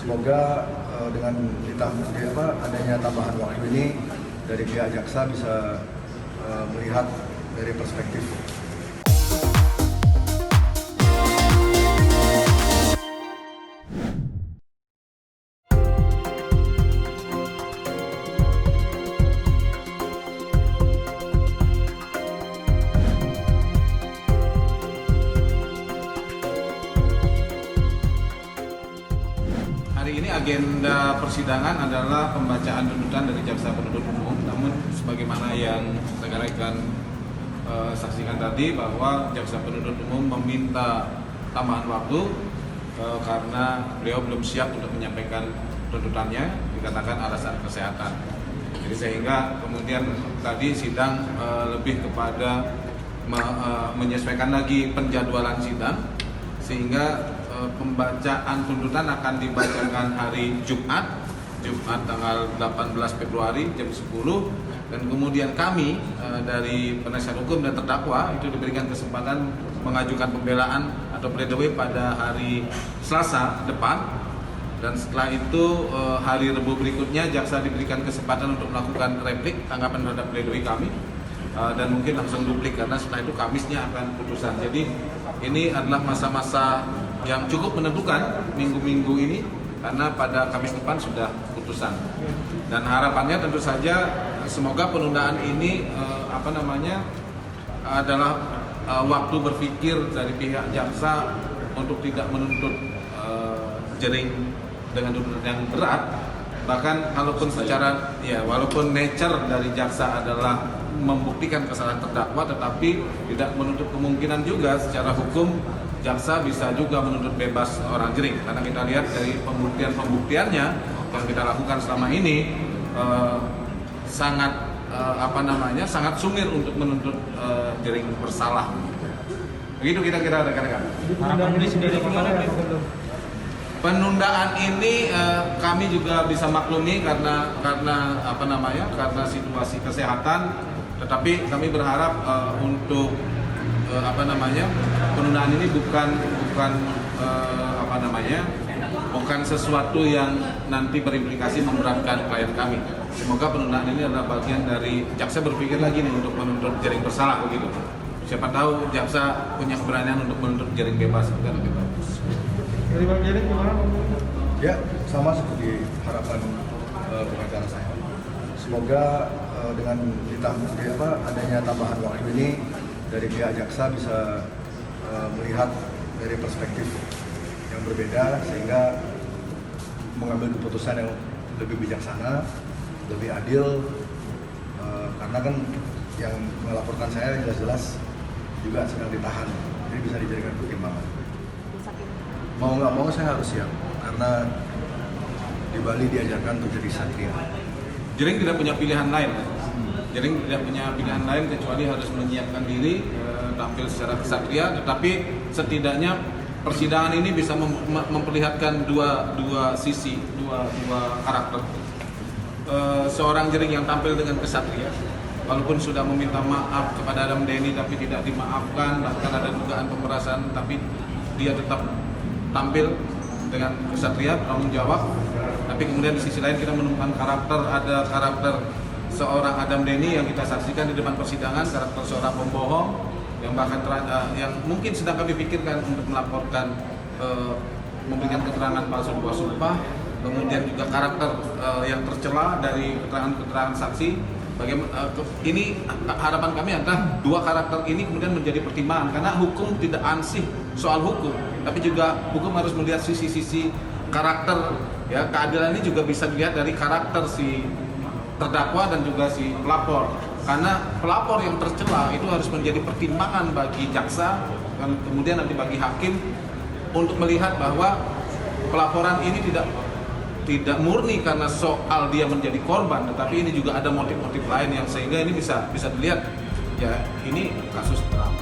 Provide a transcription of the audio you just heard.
Semoga dengan adanya tambahan waktu ini dari pihak jaksa bisa melihat dari perspektif. Hari ini agenda persidangan adalah pembacaan tuntutan dari jaksa penuntut umum. Namun sebagaimana yang rekan-rekan saksikan tadi bahwa jaksa penuntut umum meminta tambahan waktu karena beliau belum siap untuk menyampaikan tuntutannya, dikatakan alasan kesehatan. Jadi sehingga kemudian tadi sidang lebih kepada menyesuaikan lagi penjadwalan sidang, sehingga pembacaan tuntutan akan dibacakan hari Jumat tanggal 18 Februari jam 10, dan kemudian kami dari penasihat hukum dan terdakwa itu diberikan kesempatan mengajukan pembelaan atau pledoi pada hari Selasa depan, dan setelah itu hari Rabu berikutnya jaksa diberikan kesempatan untuk melakukan replik tanggapan terhadap pledoi kami, dan mungkin langsung duplik karena setelah itu Kamisnya akan putusan. Jadi ini adalah masa-masa yang cukup menentukan minggu-minggu ini, karena pada Kamis depan sudah putusan. Dan harapannya tentu saja semoga penundaan ini adalah waktu berpikir dari pihak jaksa untuk tidak menuntut Jering dengan tuntutan yang berat. Bahkan walaupun nature dari jaksa adalah membuktikan kesalahan terdakwa, tetapi tidak menutup kemungkinan juga secara hukum jaksa bisa juga menuntut bebas orang Jering, karena kita lihat dari pembuktiannya yang kita lakukan selama ini sangat sangat sumir untuk menuntut Jering bersalah. Begitu kira-kira rekan-rekan. Penundaan ini kami juga bisa maklumi karena situasi kesehatan, tetapi kami berharap untuk penundaan ini bukan sesuatu yang nanti berimplikasi memberatkan klien kami. Semoga penundaan ini adalah bagian dari jaksa berpikir lagi nih untuk menuntut Jering bersalah begitu. Siapa tahu jaksa punya keberanian untuk menuntut Jering bebas gitu. Dari Bang Jering gimana? Ya, sama seperti harapan pengacara saya. Semoga dengan adanya tambahan waktu ini dari pihak jaksa bisa melihat dari perspektif yang berbeda, sehingga mengambil keputusan yang lebih bijaksana, lebih adil, karena kan yang melaporkan saya jelas-jelas juga sedang ditahan, jadi bisa dijadikan pertimbangan. Mau nggak mau saya harus siap, karena di Bali diajarkan untuk jadi satria. Jering tidak punya pilihan lain. Jering tidak punya pilihan lain kecuali harus menyiapkan diri tampil secara kesatria, tetapi setidaknya persidangan ini bisa memperlihatkan dua sisi, dua karakter. Seorang Jering yang tampil dengan kesatria, walaupun sudah meminta maaf kepada Adam Denny tapi tidak dimaafkan, bahkan ada dugaan pemerasan, tapi dia tetap tampil dengan kesatria, bertanggung jawab. Tapi kemudian di sisi lain kita menemukan ada karakter seorang Adam Denny yang kita saksikan di depan persidangan, karakter seorang pembohong yang bahkan yang mungkin sedang kami pikirkan untuk melaporkan memberikan keterangan palsu dua sumpah. Kemudian juga karakter yang tercela dari keterangan saksi. Ini harapan kami adalah dua karakter ini kemudian menjadi pertimbangan, karena hukum tidak ansih soal hukum, tapi juga hukum harus melihat sisi-sisi karakter. Ya, keadilan ini juga bisa dilihat dari karakter si terdakwa dan juga si pelapor, karena pelapor yang tercela itu harus menjadi pertimbangan bagi jaksa dan kemudian nanti bagi hakim untuk melihat bahwa pelaporan ini tidak murni karena soal dia menjadi korban, tetapi ini juga ada motif-motif lain yang sehingga ini bisa dilihat ya ini kasus terang.